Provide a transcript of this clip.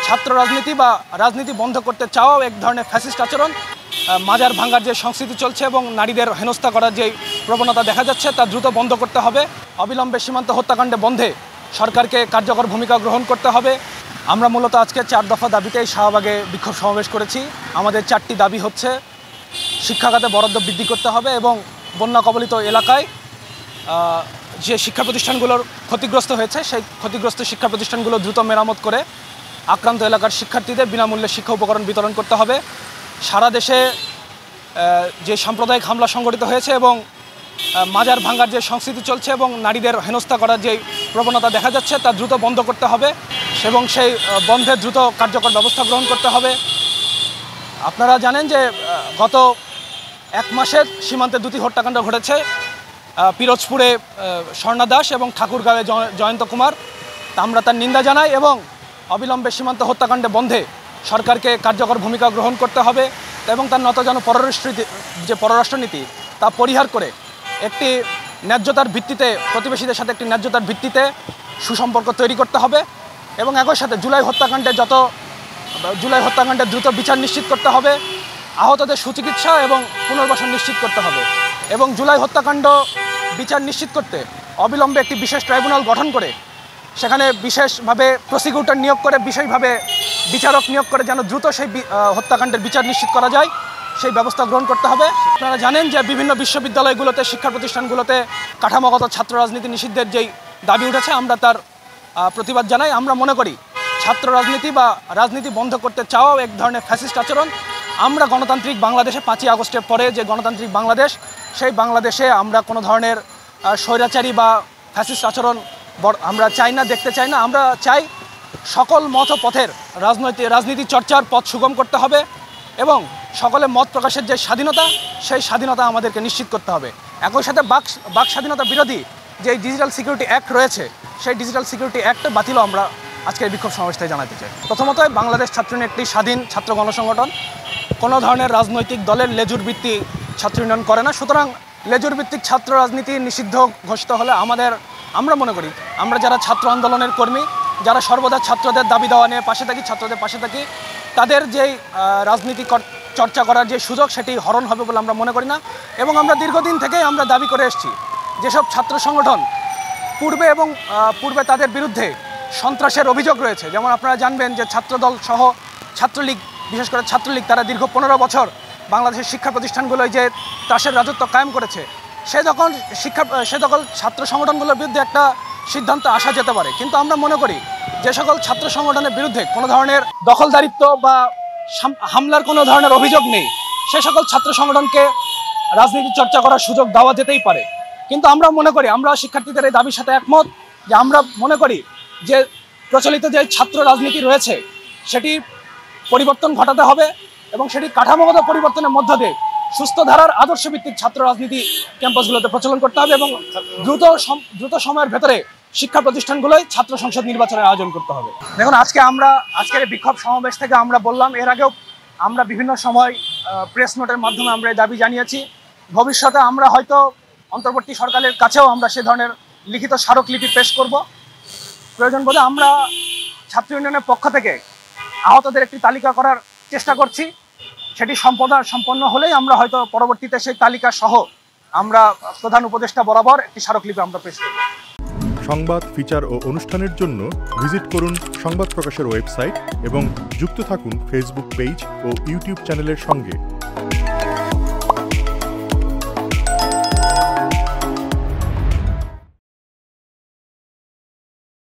ছাত্র রাজনীতি বা রাজনীতি বন্ধ করতে চাওয়াও এক ধরনের ফ্যাসিস্ট আচরণ। মাজার ভাঙার যে সংস্কৃতি চলছে এবং নারীদের হেনস্থা করার যে প্রবণতা দেখা যাচ্ছে তা দ্রুত বন্ধ করতে হবে। অবিলম্বে সীমান্ত হত্যাকাণ্ডে বন্ধে সরকারকে কার্যকর ভূমিকা গ্রহণ করতে হবে। আমরা মূলত আজকে 4 দফা দাবিতেই শাহবাগে বিক্ষোভ সমাবেশ করেছি। আমাদের 4টি দাবি হচ্ছে, শিক্ষা খাতে বরাদ্দ বৃদ্ধি করতে হবে এবং বন্যা কবলিত এলাকায় যে শিক্ষা প্রতিষ্ঠানগুলোর ক্ষতিগ্রস্ত হয়েছে সেই ক্ষতিগ্রস্ত শিক্ষা প্রতিষ্ঠানগুলো দ্রুত মেরামত করে আক্রান্ত এলাকার শিক্ষার্থীদের বিনামূল্যে শিক্ষা উপকরণ বিতরণ করতে হবে। সারা দেশে যে সাম্প্রদায়িক হামলা সংঘটিত হয়েছে এবং মাজার ভাঙার যে সংস্কৃতি চলছে এবং নারীদের হেনস্থা করার যে প্রবণতা দেখা যাচ্ছে তা দ্রুত বন্ধ করতে হবে এবং সেই বন্ধে দ্রুত কার্যকর ব্যবস্থা গ্রহণ করতে হবে। আপনারা জানেন যে গত 1 মাসের সীমান্তে 2টি হত্যাকাণ্ড ঘটেছে, পিরোজপুরে স্বর্ণা দাস এবং ঠাকুরগাঁওয়ে জয়ন্ত কুমার। আমরা তার নিন্দা জানাই এবং অবিলম্বে সীমান্ত হত্যাকাণ্ডে বন্ধে সরকারকে কার্যকর ভূমিকা গ্রহণ করতে হবে এবং তার নতজানু পররাষ্ট্রনীতি তা পরিহার করে একটি ন্যায্যতার ভিত্তিতে প্রতিবেশীদের সাথে একটি ন্যায্যতার ভিত্তিতে সুসম্পর্ক তৈরি করতে হবে এবং একই সাথে জুলাই হত্যাকাণ্ডে দ্রুত বিচার নিশ্চিত করতে হবে, আহতদের সুচিকিৎসা এবং পুনর্বাসন নিশ্চিত করতে হবে এবং জুলাই হত্যাকাণ্ড বিচার নিশ্চিত করতে অবিলম্বে একটি বিশেষ ট্রাইব্যুনাল গঠন করে সেখানে বিশেষভাবে প্রসিকিউটর নিয়োগ করে বিশেষভাবে বিচারক নিয়োগ করে যেন দ্রুত সেই হত্যাকাণ্ডের বিচার নিশ্চিত করা যায় সেই ব্যবস্থা গ্রহণ করতে হবে। আপনারা জানেন যে বিভিন্ন বিশ্ববিদ্যালয়গুলোতে শিক্ষা প্রতিষ্ঠানগুলোতে কাঠামোগত ছাত্র রাজনীতি নিষিদ্ধের যেই দাবি উঠেছে আমরা তার প্রতিবাদ জানাই। আমরা মনে করি ছাত্র রাজনীতি বা রাজনীতি বন্ধ করতে চাওয়াও এক ধরনের ফ্যাসিস্ট আচরণ। আমরা গণতান্ত্রিক বাংলাদেশে 5ই আগস্টের পরে যে গণতান্ত্রিক বাংলাদেশ, সেই বাংলাদেশে আমরা কোনো ধরনের স্বৈরাচারী বা ফ্যাসিস্ট আচরণ আমরা চাই না, দেখতে চাই না। আমরা চাই সকল মত ও পথের রাজনীতি চর্চার পথ সুগম করতে হবে এবং সকলে মত প্রকাশের যে স্বাধীনতা সেই স্বাধীনতা আমাদেরকে নিশ্চিত করতে হবে। একই সাথে বাক স্বাধীনতা বিরোধী যে ডিজিটাল সিকিউরিটি অ্যাক্ট রয়েছে সেই ডিজিটাল সিকিউরিটি অ্যাক্ট বাতিলও আমরা আজকের বিক্ষোভ সমাবেশ থেকে জানাতে চাই। প্রথমত বাংলাদেশ ছাত্র ইউনিয়ন একটি স্বাধীন ছাত্র গণসংগঠন, কোনো ধরনের রাজনৈতিক দলের লেজুর ভিত্তি ছাত্র ইউনিয়ন করে না। সুতরাং লেজুর ভিত্তিক ছাত্র রাজনীতি নিষিদ্ধ ঘোষিত হলে আমরা মনে করি আমরা যারা ছাত্র আন্দোলনের কর্মী, যারা সর্বদা ছাত্রদের দাবি দেওয়া নিয়ে পাশে থাকি, ছাত্রদের পাশে থাকি, তাদের যেই রাজনীতি চর্চা করার যে সুযোগ সেটি হরণ হবে বলে আমরা মনে করি না। এবং আমরা দীর্ঘদিন থেকেই আমরা দাবি করে এসেছি যেসব ছাত্র সংগঠন পূর্বে তাদের বিরুদ্ধে সন্ত্রাসের অভিযোগ রয়েছে, যেমন আপনারা জানবেন যে ছাত্রদল সহ ছাত্রলীগ, বিশেষ করে ছাত্রলীগ, তারা দীর্ঘ 15 বছর বাংলাদেশের শিক্ষা প্রতিষ্ঠানগুলোয় যে ত্রাসের রাজত্ব কায়েম করেছে, সে সকল ছাত্র সংগঠনগুলোর বিরুদ্ধে একটা সিদ্ধান্ত আসা যেতে পারে। কিন্তু আমরা মনে করি যে সকল ছাত্র সংগঠনের বিরুদ্ধে কোনো ধরনের দখলদারিত্ব বা হামলার কোনো ধরনের অভিযোগ নেই, সে সকল ছাত্র সংগঠনকে রাজনীতি চর্চা করার সুযোগ দেওয়া যেতেই পারে। কিন্তু আমরা মনে করি, আমরা শিক্ষার্থীদের এই দাবির সাথে একমত যে আমরা মনে করি যে প্রচলিত যে ছাত্র রাজনীতি রয়েছে সেটি পরিবর্তন ঘটাতে হবে এবং সেটি কাঠামোগত পরিবর্তনের মধ্য দিয়ে সুস্থ ধারার আদর্শভিত্তিক ছাত্র রাজনীতি ক্যাম্পাসগুলোতে প্রচলন করতে হবে এবং দ্রুত সময়ের ভেতরে শিক্ষা প্রতিষ্ঠানগুলোয় ছাত্র সংসদ নির্বাচনের আয়োজন করতে হবে। দেখুন, আজকের বিক্ষোভ সমাবেশ থেকে আমরা বললাম, এর আগেও আমরা বিভিন্ন সময় প্রেস নোটের মাধ্যমে আমরা এই দাবি জানিয়েছি। ভবিষ্যতে আমরা হয়তো অন্তর্বর্তী সরকারের কাছেও আমরা সে ধরনের লিখিত স্মারকলিপি পেশ করব। প্রয়োজন বোধে আমরা ছাত্র ইউনিয়নের পক্ষ থেকে আহতদের একটি তালিকা করার চেষ্টা করছি। সেটি সম্পন্ন হলেই আমরা হয়তো পরবর্তীতে সেই তালিকা সহ আমরা প্রধান উপদেষ্টা বরাবর একটি স্মারকলিপি আমরা পেশ করব। সংবাদ, ফিচার ও অনুষ্ঠানের জন্য ভিজিট করুন সংবাদ প্রকাশের ওয়েবসাইট এবং যুক্ত থাকুন ফেসবুক পেজ ও ইউটিউব চ্যানেলের সঙ্গে।